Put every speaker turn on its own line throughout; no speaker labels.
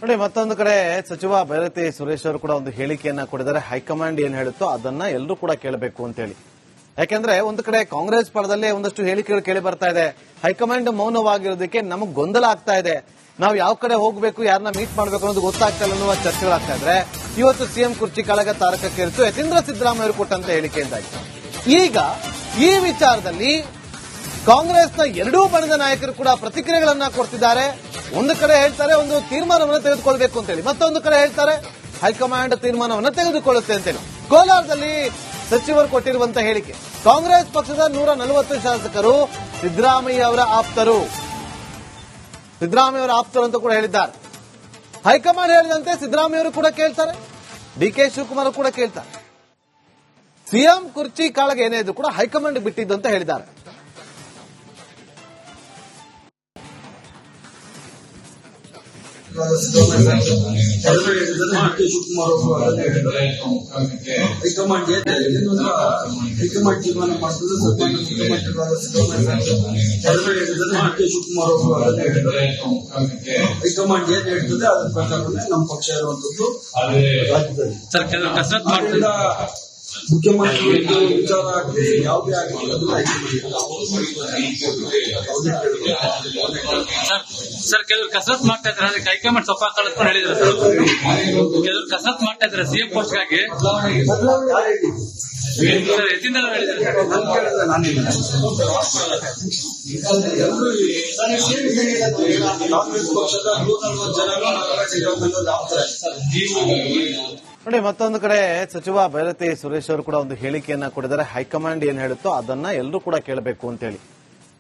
ನೋಡಿ, ಮತ್ತೊಂದು ಕಡೆ ಸಚಿವ ಭೈರತಿ ಸುರೇಶ್ ಅವರು ಕೂಡ ಒಂದು ಹೇಳಿಕೆಯನ್ನ ಕೊಟ್ಟಿದ್ದಾರೆ. ಹೈಕಮಾಂಡ್ ಏನ್ ಹೇಳುತ್ತೋ ಅದನ್ನ ಎಲ್ಲರೂ ಕೂಡ ಕೇಳಬೇಕು ಅಂತ ಹೇಳಿ. ಯಾಕೆಂದ್ರೆ ಒಂದು ಕಡೆ ಕಾಂಗ್ರೆಸ್ ಪರದಲ್ಲೇ ಒಂದಷ್ಟು ಹೇಳಿಕೆಗಳು ಕೇಳಿ ಬರ್ತಾ ಇದೆ. ಹೈಕಮಾಂಡ್ ಮೌನವಾಗಿರೋದಕ್ಕೆ ನಮಗ್ ಗೊಂದಲ ಆಗ್ತಾ ಇದೆ. ನಾವು ಯಾವ ಕಡೆ ಹೋಗಬೇಕು, ಯಾರನ್ನ ಮೀಟ್ ಮಾಡಬೇಕು ಅನ್ನೋದು ಗೊತ್ತಾಗ್ತಾ ಇಲ್ಲ ಅನ್ನುವ ಚರ್ಚೆಗಳಾಗ್ತಾ ಇದ್ರೆ ಇವತ್ತು ಸಿಎಂ ಕುರ್ಚಿ ಕಾಳಗ ತಾರಕಕ್ಕೇರಿತು ಯತೀಂದ್ರ ಸಿದ್ದರಾಮಯ್ಯ ಅವರು ಕೊಟ್ಟಂತ ಹೇಳಿಕೆಯಿಂದಾಗಿ. ಈಗ ಈ ವಿಚಾರದಲ್ಲಿ ಕಾಂಗ್ರೆಸ್ನ ಎರಡೂ ಬಣದ ನಾಯಕರು ಕೂಡ ಪ್ರತಿಕ್ರಿಯೆಗಳನ್ನ ಕೊಡ್ತಿದ್ದಾರೆ. ಒಂದು ಕಡೆ ಹೇಳ್ತಾರೆ ಒಂದು ತೀರ್ಮಾನವನ್ನು ತೆಗೆದುಕೊಳ್ಬೇಕು ಅಂತೇಳಿ, ಮತ್ತೊಂದು ಕಡೆ ಹೇಳ್ತಾರೆ ಹೈಕಮಾಂಡ್ ತೀರ್ಮಾನವನ್ನು ತೆಗೆದುಕೊಳ್ಳುತ್ತೆ ಅಂತೇಳಿ. ಕೋಲಾರದಲ್ಲಿ ಸಚಿವರು ಕೊಟ್ಟಿರುವಂತಹ ಹೇಳಿಕೆ, ಕಾಂಗ್ರೆಸ್ ಪಕ್ಷದ 140 ಶಾಸಕರು ಸಿದ್ದರಾಮಯ್ಯ ಅವರ ಆಪ್ತರು ಅಂತ ಕೂಡ ಹೇಳಿದ್ದಾರೆ. ಹೈಕಮಾಂಡ್ ಹೇಳಿದಂತೆ ಸಿದ್ದರಾಮಯ್ಯ ಅವರು ಕೂಡ ಕೇಳ್ತಾರೆ, ಡಿಕೆ ಶಿವಕುಮಾರ್ ಕೂಡ ಕೇಳ್ತಾರೆ. ಸಿಎಂ ಕುರ್ಚಿ ಕಾಳಗ ಏನೇ ಇದ್ರು ಕೂಡ ಹೈಕಮಾಂಡ್ ಬಿಟ್ಟಿದ್ದು ಅಂತ ಹೇಳಿದ್ದಾರೆ.
ಹೈಕಮಾಂಡ್ ಹೈಕಮಾಂಡ್ ತೀರ್ಮಾನ ಮಾಡ್ತದೆ. ಶಿವಕುಮಾರ್ ಹೈಕಮಾಂಡ್ ಏನ್ ಹೇಳ್ತದೆ ಅದ್ರ ಪ್ರಕಾರನೇ ನಮ್ಮ ಪಕ್ಷ ಇರುವಂತದ್ದು. ಮುಖ್ಯಮಂತ್ರಿ ವಿಚಾರ ಆಗಲಿ ಯಾವುದೇ ಆಗಲಿ
ಸರ್, ಕೆಲವರು ಕಸರತ್ ಮಾಡ್ತಾ ಇದ್ದಾರೆ. ಅದಕ್ಕೆ ಹೈಕಮಾಂಡ್ ಸ್ವಲ್ಪ ಕಳಿಸ್ಕೊಂಡು ಹೇಳಿದ್ರು ಸರ್. ಕೆಲವರು ಕಸರತ್ ಮಾಡ್ತಾ ಇದ್ದಾರೆ ಸಿಎಂ ಪೋಸ್ಟ್ಗಾಗಿ. ಎತ್ತಿಂದ
ಕಾಂಗ್ರೆಸ್ ಪಕ್ಷದ 140 ಜನ
ನೋಡಿ, ಮತ್ತೊಂದು ಕಡೆ ಸಚಿವ ಭೈರತಿ ಸುರೇಶ್ ಅವರು ಕೂಡ ಒಂದು ಹೇಳಿಕೆಯನ್ನ ಕೊಟ್ಟಿದ್ದಾರೆ. ಹೈಕಮಾಂಡ್ ಏನ್ ಹೇಳುತ್ತೋ ಅದನ್ನ ಎಲ್ಲರೂ ಕೂಡ ಕೇಳಬೇಕು ಅಂತ ಹೇಳಿ.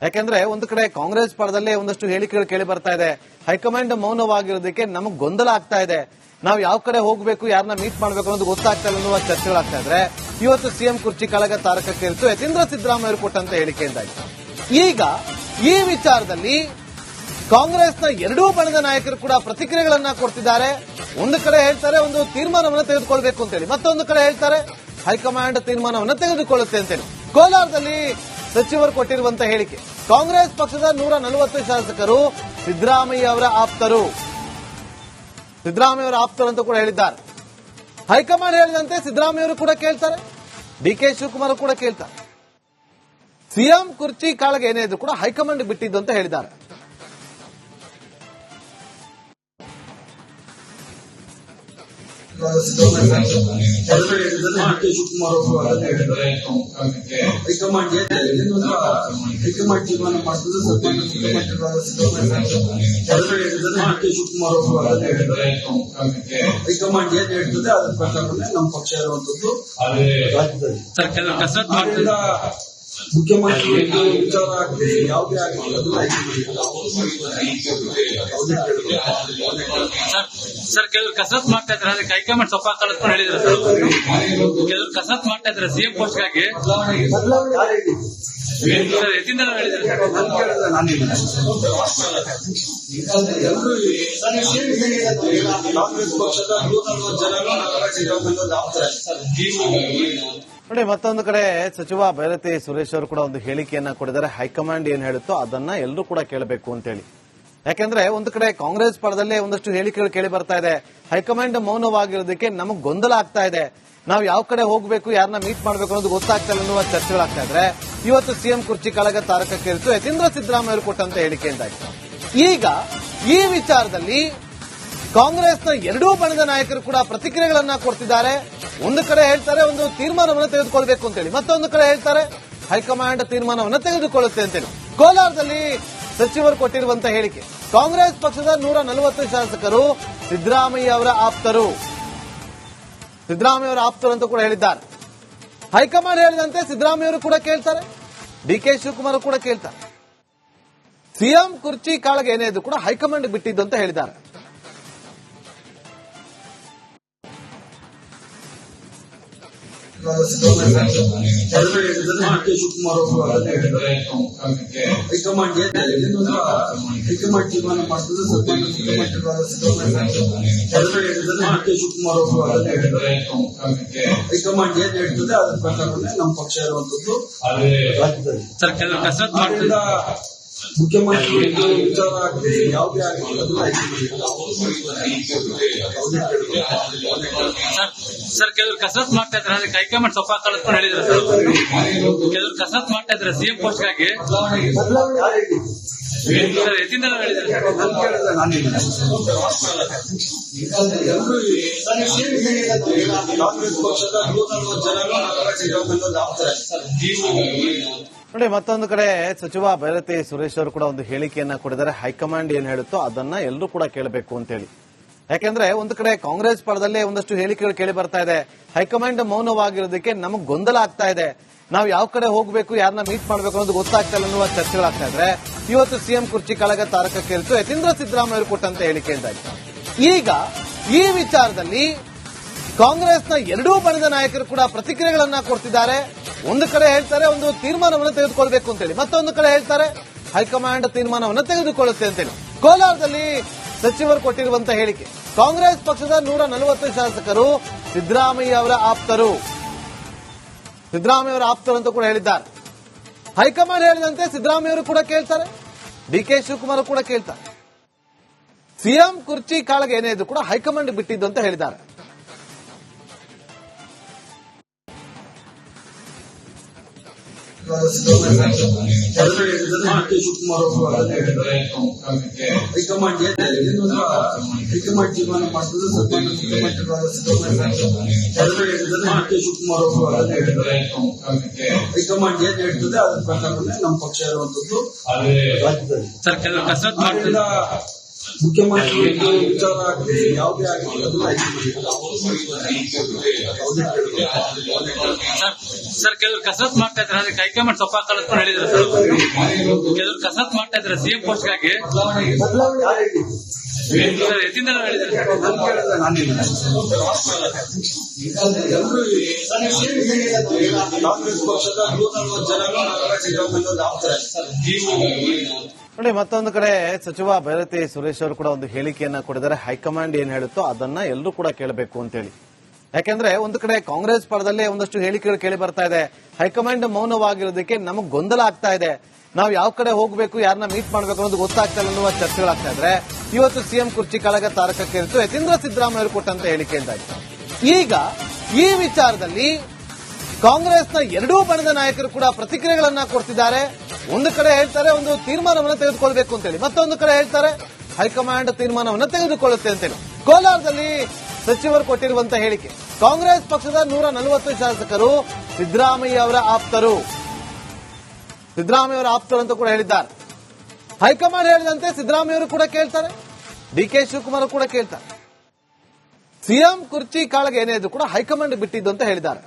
ಯಾಕೆಂದ್ರೆ ಒಂದು ಕಡೆ ಕಾಂಗ್ರೆಸ್ ಪರದಲ್ಲೇ ಒಂದಷ್ಟು ಹೇಳಿಕೆಗಳು ಕೇಳಿ ಬರ್ತಾ ಇದೆ. ಹೈಕಮಾಂಡ್ ಮೌನವಾಗಿರೋದಕ್ಕೆ ನಮಗ್ ಗೊಂದಲ ಆಗ್ತಾ ಇದೆ. ನಾವು ಯಾವ ಕಡೆ ಹೋಗಬೇಕು, ಯಾರನ್ನ ಮೀಟ್ ಮಾಡಬೇಕು ಅನ್ನೋದು ಗೊತ್ತಾಗ್ತಾ ಇಲ್ಲ ಅನ್ನುವ ಚರ್ಚೆಗಳಾಗ್ತಾ ಇದ್ರೆ ಇವತ್ತು ಸಿಎಂ ಕುರ್ಚಿ ಕಾಳಗ ತಾರಕಕ್ಕೇರಿತು ಯತೀಂದ್ರ ಸಿದ್ದರಾಮಯ್ಯ ಅವರು ಕೊಟ್ಟಂತ ಹೇಳಿಕೆಯಿಂದಾಗಿ. ಈಗ ಈ ವಿಚಾರದಲ್ಲಿ ಕಾಂಗ್ರೆಸ್ನ ಎರಡೂ ಬಣದ ನಾಯಕರು ಕೂಡ ಪ್ರತಿಕ್ರಿಯೆಗಳನ್ನ ಕೊಡ್ತಿದ್ದಾರೆ. ಒಂದು ಕಡೆ ಹೇಳ್ತಾರೆ ಒಂದು ತೀರ್ಮಾನವನ್ನು ತೆಗೆದುಕೊಳ್ಬೇಕು ಅಂತೇಳಿ, ಮತ್ತೊಂದು ಕಡೆ ಹೇಳ್ತಾರೆ ಹೈಕಮಾಂಡ್ ತೀರ್ಮಾನವನ್ನು ತೆಗೆದುಕೊಳ್ಳುತ್ತೆ ಅಂತೇಳಿ. ಕೋಲಾರದಲ್ಲಿ ಸಚಿವರು ಕೊಟ್ಟಿರುವಂತಹ ಹೇಳಿಕೆ, ಕಾಂಗ್ರೆಸ್ ಪಕ್ಷದ 140 ಶಾಸಕರು ಸಿದ್ದರಾಮಯ್ಯ ಅವರ ಆಪ್ತರು ಅಂತ ಕೂಡ ಹೇಳಿದ್ದಾರೆ. ಹೈಕಮಾಂಡ್ ಹೇಳಿದಂತೆ ಸಿದ್ದರಾಮಯ್ಯ ಅವರು ಕೂಡ ಕೇಳ್ತಾರೆ, ಡಿಕೆ ಶಿವಕುಮಾರ್ ಕೂಡ ಕೇಳ್ತಾರೆ. ಸಿಎಂ ಕುರ್ಚಿ ಕಾಳಗ ಏನೇ ಇದ್ರು ಕೂಡ ಹೈಕಮಾಂಡ್ ಬಿಟ್ಟಿದ್ದು ಅಂತ ಹೇಳಿದ್ದಾರೆ.
ಶಿವಕುಮಾರ್ ಹೈಕಮಾಂಡ್ ಹೈಕಮಾಂಡ್ ತೀರ್ಮಾನ ಮಾಡ್ತದೆ. ಶಿವಕುಮಾರ್ ಹೈಕಮಾಂಡ್ ಏನ್ ಹೇಳ್ತದೆ ಅದ್ರ ಪ್ರಕಾರನೇ ನಮ್ಮ ಪಕ್ಷ ಇರುವಂತದ್ದು. ಮುಖ್ಯಮಂತ್ರಿ ವಿಚಾರ ಆಗಲಿ ಯಾವುದೇ ಆಗಲಿ
ಸರ್, ಕೆಲವರು ಕಸರತ್ ಮಾಡ್ತಾ ಇದ್ದಾರೆ. ಅದಕ್ಕೆ ಹೈಕಮಾಂಡ್ ಸ್ವಲ್ಪ ಕಳಿಸ್ಕೊಂಡು ಹೇಳಿದ್ರು ಸರ್. ಕೆಲವರು ಕಸರತ್ ಮಾಡ್ತಾ ಇದ್ದಾರೆ ಸಿಎಂ ಪೋಸ್ಟ್ಗಾಗಿ. ಎತ್ತಿಂದ
ಕಾಂಗ್ರೆಸ್ ಪಕ್ಷದ 140 ಜನ
ನೋಡಿ, ಮತ್ತೊಂದು ಕಡೆ ಸಚಿವ ಭೈರತಿ ಸುರೇಶ್ ಅವರು ಕೂಡ ಒಂದು ಹೇಳಿಕೆಯನ್ನ ಕೊಟ್ಟಿದ್ದಾರೆ. ಹೈಕಮಾಂಡ್ ಏನ್ ಹೇಳುತ್ತೋ ಅದನ್ನ ಎಲ್ಲರೂ ಕೂಡ ಕೇಳಬೇಕು ಅಂತ ಹೇಳಿ. ಯಾಕೆಂದ್ರೆ ಒಂದು ಕಡೆ ಕಾಂಗ್ರೆಸ್ ಪರದಲ್ಲೇ ಒಂದಷ್ಟು ಹೇಳಿಕೆಗಳು ಕೇಳಿ ಬರ್ತಾ ಇದೆ. ಹೈಕಮಾಂಡ್ ಮೌನವಾಗಿರೋದಕ್ಕೆ ನಮಗ್ ಗೊಂದಲ ಆಗ್ತಾ ಇದೆ. ನಾವು ಯಾವ ಕಡೆ ಹೋಗಬೇಕು, ಯಾರನ್ನ ಮೀಟ್ ಮಾಡಬೇಕು ಅನ್ನೋದು ಗೊತ್ತಾಗ್ತಾ ಇಲ್ಲ ಅನ್ನುವ ಚರ್ಚೆಗಳಾಗ್ತಾ ಇದ್ರೆ ಇವತ್ತು ಸಿಎಂ ಕುರ್ಚಿ ಕಾಳಗ ತಾರಕಕ್ಕೇರಿತು ಯತೀಂದ್ರ ಸಿದ್ದರಾಮಯ್ಯ ಅವರು ಕೊಟ್ಟಂತ ಹೇಳಿಕೆಯಿಂದಾಗಿ. ಈಗ ಈ ವಿಚಾರದಲ್ಲಿ ಕಾಂಗ್ರೆಸ್ನ ಎರಡೂ ಬಣದ ನಾಯಕರು ಕೂಡ ಪ್ರತಿಕ್ರಿಯೆಗಳನ್ನ ಕೊಡ್ತಿದ್ದಾರೆ. ಒಂದು ಕಡೆ ಹೇಳ್ತಾರೆ ಒಂದು ತೀರ್ಮಾನವನ್ನು ತೆಗೆದುಕೊಳ್ಬೇಕು ಅಂತೇಳಿ, ಮತ್ತೊಂದು ಕಡೆ ಹೇಳ್ತಾರೆ ಹೈಕಮಾಂಡ್ ತೀರ್ಮಾನವನ್ನು ತೆಗೆದುಕೊಳ್ಳುತ್ತೆ ಅಂತೇಳಿ. ಕೋಲಾರದಲ್ಲಿ ಸಚಿವರು ಕೊಟ್ಟಿರುವಂತಹ ಹೇಳಿಕೆ, ಕಾಂಗ್ರೆಸ್ ಪಕ್ಷದ 140 ಶಾಸಕರು ಸಿದ್ದರಾಮಯ್ಯ ಅವರ ಆಪ್ತರು ಅಂತ ಕೂಡ ಹೇಳಿದ್ದಾರೆ. ಹೈಕಮಾಂಡ್ ಹೇಳಿದಂತೆ ಸಿದ್ದರಾಮಯ್ಯ ಅವರು ಕೂಡ ಕೇಳ್ತಾರೆ, ಡಿಕೆ ಶಿವಕುಮಾರ್ ಕೂಡ ಕೇಳ್ತಾರೆ. ಸಿಎಂ ಕುರ್ಚಿ ಕಾಳಗ ಏನೇ ಇದ್ರು ಕೂಡ ಹೈಕಮಾಂಡ್ ಬಿಟ್ಟಿದ್ದು ಅಂತ ಹೇಳಿದ್ದಾರೆ.
ಶಿವಕುಮಾರ್ ಹೈಕಮಾಂಡ್ ಹೈಕಮಾಂಡ್ ತೀರ್ಮಾನ ಮಾಡ್ತದೆ. ಶಿವಕುಮಾರ್ ಹೈಕಮಾಂಡ್ ಏನ್ ಹೇಳ್ತದೆ ಅದ್ರ ಪ್ರಕಾರನೇ ನಮ್ಮ ಪಕ್ಷ ಇರುವಂತದ್ದು.
ಸರ್, ಕೆಲವರು ಕಸರತ್ ಮಾಡ್ತಾ
ಮುಖ್ಯಮಂತ್ರಿ ವಿಚಾರ ಆಗಲಿ ಯಾವುದೇ ಆಗಲಿ ಅದನ್ನ
ಸರ್ ಕೆಲವರು ಕಸರತ್ ಮಾಡ್ತಾ ಇದ್ದಾರೆ ಅದಕ್ಕೆ ಹೈಕಮಾಂಡ್ ಸೊಪ್ಪ ಕಳಿಸ್ಕೊಂಡು ಹೇಳಿದ್ರು ಸರ್ ಕೆಲವರು ಕಸರತ್ ಮಾಡ್ತಾ ಇದ್ದಾರೆ ಸಿಎಂ ಪೋಸ್ಟ್ಗಾಗಿ ಸರ್ ಎತ್ತಿಂದಲೂ ಹೇಳಿದ್ದಾರೆ
ಕಾಂಗ್ರೆಸ್ ಪಕ್ಷದ 140 ಜನ ಆಗ್ತಾರೆ.
ನೋಡಿ, ಮತ್ತೊಂದು ಕಡೆ ಸಚಿವ ಭೈರತಿ ಸುರೇಶ್ ಅವರು ಕೂಡ ಒಂದು ಹೇಳಿಕೆಯನ್ನ ಕೊಟ್ಟಿದ್ದಾರೆ. ಹೈಕಮಾಂಡ್ ಏನ್ ಹೇಳುತ್ತೋ ಅದನ್ನ ಎಲ್ಲರೂ ಕೂಡ ಕೇಳಬೇಕು ಅಂತ ಹೇಳಿ. ಯಾಕೆಂದ್ರೆ ಒಂದು ಕಡೆ ಕಾಂಗ್ರೆಸ್ ಪರದಲ್ಲೇ ಒಂದಷ್ಟು ಹೇಳಿಕೆಗಳು ಕೇಳಿ ಬರ್ತಾ ಇದೆ. ಹೈಕಮಾಂಡ್ ಮೌನವಾಗಿರೋದಕ್ಕೆ ನಮಗ್ ಗೊಂದಲ ಆಗ್ತಾ ಇದೆ. ನಾವು ಯಾವ ಕಡೆ ಹೋಗಬೇಕು, ಯಾರನ್ನ ಮೀಟ್ ಮಾಡಬೇಕು ಅನ್ನೋದು ಗೊತ್ತಾಗ್ತಾ ಇಲ್ಲ ಅನ್ನುವ ಚರ್ಚೆಗಳಾಗ್ತಾ ಇದ್ರೆ ಇವತ್ತು ಸಿಎಂ ಕುರ್ಚಿ ಕೆಳಗೆ ತಾರಕಕ್ಕೇರಿತು ಯತೀಂದ್ರ ಸಿದ್ದರಾಮಯ್ಯ ಅವರು ಕೊಟ್ಟಂತ ಹೇಳಿಕೆಯಿಂದಾಗಿ ಈಗ ಈ ವಿಚಾರದಲ್ಲಿ ಕಾಂಗ್ರೆಸ್ನ ಎರಡೂ ಬಣದ ನಾಯಕರು ಕೂಡ ಪ್ರತಿಕ್ರಿಯೆಗಳನ್ನ ಕೊಡ್ತಿದ್ದಾರೆ. ಒಂದು ಕಡೆ ಹೇಳ್ತಾರೆ ಒಂದು ತೀರ್ಮಾನವನ್ನು ತೆಗೆದುಕೊಳ್ಬೇಕು ಅಂತೇಳಿ, ಮತ್ತೊಂದು ಕಡೆ ಹೇಳ್ತಾರೆ ಹೈಕಮಾಂಡ್ ತೀರ್ಮಾನವನ್ನು ತೆಗೆದುಕೊಳ್ಳುತ್ತೆ ಅಂತೇಳಿ. ಕೋಲಾರದಲ್ಲಿ ಸಚಿವರು ಕೊಟ್ಟಿರುವಂತಹ ಹೇಳಿಕೆ, ಕಾಂಗ್ರೆಸ್ ಪಕ್ಷದ 140 ಶಾಸಕರು ಸಿದ್ದರಾಮಯ್ಯ ಅವರ ಆಪ್ತರು ಅಂತ ಕೂಡ ಹೇಳಿದ್ದಾರೆ. ಹೈಕಮಾಂಡ್ ಹೇಳಿದಂತೆ ಸಿದ್ದರಾಮಯ್ಯ ಅವರು ಕೂಡ ಕೇಳ್ತಾರೆ, ಡಿಕೆ ಶಿವಕುಮಾರ್ ಕೂಡ ಕೇಳ್ತಾರೆ. ಸಿಎಂ ಕುರ್ಚಿ ಕಾಳಗೆ ಏನೇ ಇದ್ದು ಕೂಡ ಹೈಕಮಾಂಡ್ ಬಿಟ್ಟಿದ್ದು ಅಂತ ಹೇಳಿದ್ದಾರೆ.
ಡಿಕೆ ಶಿವಕುಮಾರ್ ಅವರು ಹೈಕಮಾಂಡ್ ಹೈಕಮಾಂಡ್ ತೀರ್ಮಾನ ಮಾಡ್ತದೆ. ಡಿಕೆ ಶಿವಕುಮಾರ್ ಅವರು ಹೈಕಮಾಂಡ್ ಏನ್ ಹೇಳ್ತದೆ ಅದ್ರ ಪ್ರಕಾರ ನಮ್ಮ ಪಕ್ಷ ಇರುವಂತದ್ದು
ಸರ್ ಕೆಲವರು ಕಸರತ್ ಮಾಡ್ತಿದ್ದಾರೆ
ಮುಖ್ಯಮಂತ್ರಿ ವಿಚಾರ ಆಗಲಿ ಯಾವುದೇ ಆಗಲಿ ಅದನ್ನ
ಸರ್ ಕೆಲವರು ಕಸರತ್ ಮಾಡ್ತಾ ಇದ್ದಾರೆ ಅದಕ್ಕೆ ಹೈಕಮಾಂಡ್ ಸೊಪ್ಪ ಕಳಿಸ್ಕೊಂಡು ಹೇಳಿದ್ರು ಸರ್ ಕೆಲವರು ಕಸರತ್ ಮಾಡ್ತಾ ಇದ್ದಾರೆ ಸಿಎಂ ಪೋಸ್ಟ್ಗಾಗಿ ಸರ್ ಎತ್ತಿಂದಲೂ ಹೇಳಿದ್ದಾರೆ
ಕಾಂಗ್ರೆಸ್ ಪಕ್ಷದ 140 ಜನ ಆಗ್ತಾರೆ.
ನೋಡಿ, ಮತ್ತೊಂದು ಕಡೆ ಸಚಿವ ಭೈರತಿ ಸುರೇಶ್ ಅವರು ಕೂಡ ಒಂದು ಹೇಳಿಕೆಯನ್ನ ಕೊಟ್ಟಿದ್ದಾರೆ. ಹೈಕಮಾಂಡ್ ಏನ್ ಹೇಳುತ್ತೋ ಅದನ್ನ ಎಲ್ಲರೂ ಕೂಡ ಕೇಳಬೇಕು ಅಂತ ಹೇಳಿ. ಯಾಕೆಂದ್ರೆ ಒಂದು ಕಡೆ ಕಾಂಗ್ರೆಸ್ ಪರದಲ್ಲೇ ಒಂದಷ್ಟು ಹೇಳಿಕೆಗಳು ಕೇಳಿ ಬರ್ತಾ ಇದೆ. ಹೈಕಮಾಂಡ್ ಮೌನವಾಗಿರೋದಕ್ಕೆ ನಮಗ್ ಗೊಂದಲ ಆಗ್ತಾ ಇದೆ. ನಾವು ಯಾವ ಕಡೆ ಹೋಗಬೇಕು, ಯಾರನ್ನ ಮೀಟ್ ಮಾಡಬೇಕು ಅನ್ನೋದು ಗೊತ್ತಾಗ್ತಾ ಇಲ್ಲ ಅನ್ನುವ ಚರ್ಚೆಗಳಾಗ್ತಾ ಇದ್ರೆ ಇವತ್ತು ಸಿಎಂ ಕುರ್ಚಿ ಕೆಳಗೆ ತಾರಕಕ್ಕೇರಿತು ಯತೀಂದ್ರ ಸಿದ್ದರಾಮಯ್ಯ ಅವರು ಕೊಟ್ಟಂತ ಹೇಳಿಕೆಯಿಂದಾಗಿ ಈಗ ಈ ವಿಚಾರದಲ್ಲಿ ಕಾಂಗ್ರೆಸ್ನ ಎರಡೂ ಬಣದ ನಾಯಕರು ಕೂಡ ಪ್ರತಿಕ್ರಿಯೆಗಳನ್ನ ಕೊಡ್ತಿದ್ದಾರೆ. ಒಂದು ಕಡೆ ಹೇಳ್ತಾರೆ ಒಂದು ತೀರ್ಮಾನವನ್ನು ತೆಗೆದುಕೊಳ್ಬೇಕು ಅಂತೇಳಿ, ಮತ್ತೊಂದು ಕಡೆ ಹೇಳ್ತಾರೆ ಹೈಕಮಾಂಡ್ ತೀರ್ಮಾನವನ್ನು ತೆಗೆದುಕೊಳ್ಳುತ್ತೆ ಅಂತೇಳಿ. ಕೋಲಾರದಲ್ಲಿ ಸಚಿವರು ಕೊಟ್ಟಿರುವಂತಹ ಹೇಳಿಕೆ, ಕಾಂಗ್ರೆಸ್ ಪಕ್ಷದ 140 ಶಾಸಕರು ಸಿದ್ದರಾಮಯ್ಯ ಅವರ ಆಪ್ತರು ಅಂತ ಕೂಡ ಹೇಳಿದ್ದಾರೆ. ಹೈಕಮಾಂಡ್ ಹೇಳಿದಂತೆ ಸಿದ್ದರಾಮಯ್ಯ ಅವರು ಕೂಡ ಕೇಳ್ತಾರೆ, ಡಿಕೆ ಶಿವಕುಮಾರ್ ಕೂಡ ಕೇಳ್ತಾರೆ. ಸಿಎಂ ಕುರ್ಚಿ ಕಾಳಗೆ ಏನೇ ಇದ್ದು ಕೂಡ ಹೈಕಮಾಂಡ್ ಬಿಟ್ಟಿದ್ದು ಅಂತ ಹೇಳಿದ್ದಾರೆ.